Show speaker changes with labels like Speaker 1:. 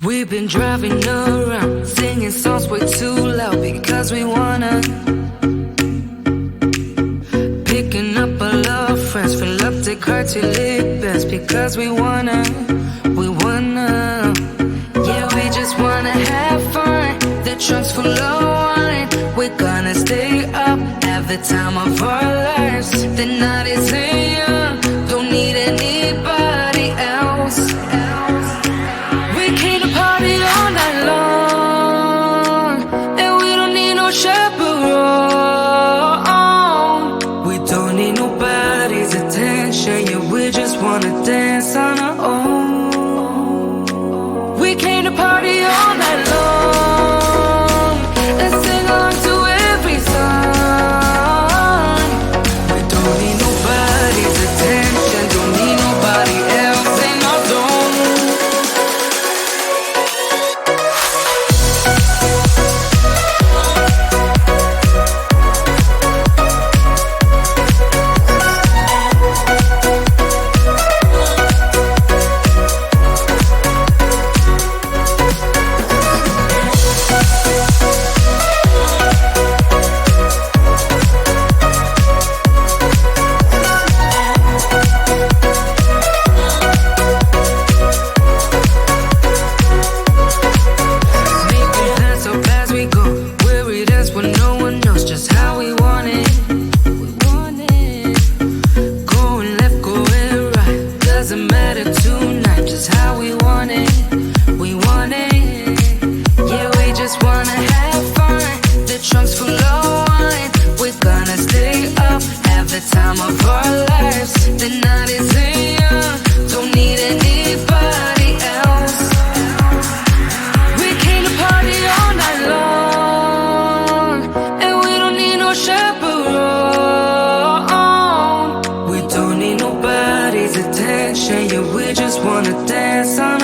Speaker 1: We've been driving around, singing songs way too loud because we wanna. Picking up all our friends, fill up the car till it bends because we wanna. Yeah, we just wanna have fun. The trunk's full of wine. We're gonna stay up, have the time of our lives. The night is young, don't need anybody else. We came to party all night long, and we don't need no chaperone. We don't need nobody's attention, yeah, we just wanna dance on our own. We came to party all night long and sing along to every song. We don't need nobody's attention, don't need nobody else, and I don't. Time of our lives, the night is young, don't need anybody else. We came to party all night long, and we don't need no chaperone. We don't need nobody's attention, yeah, we just wanna dance on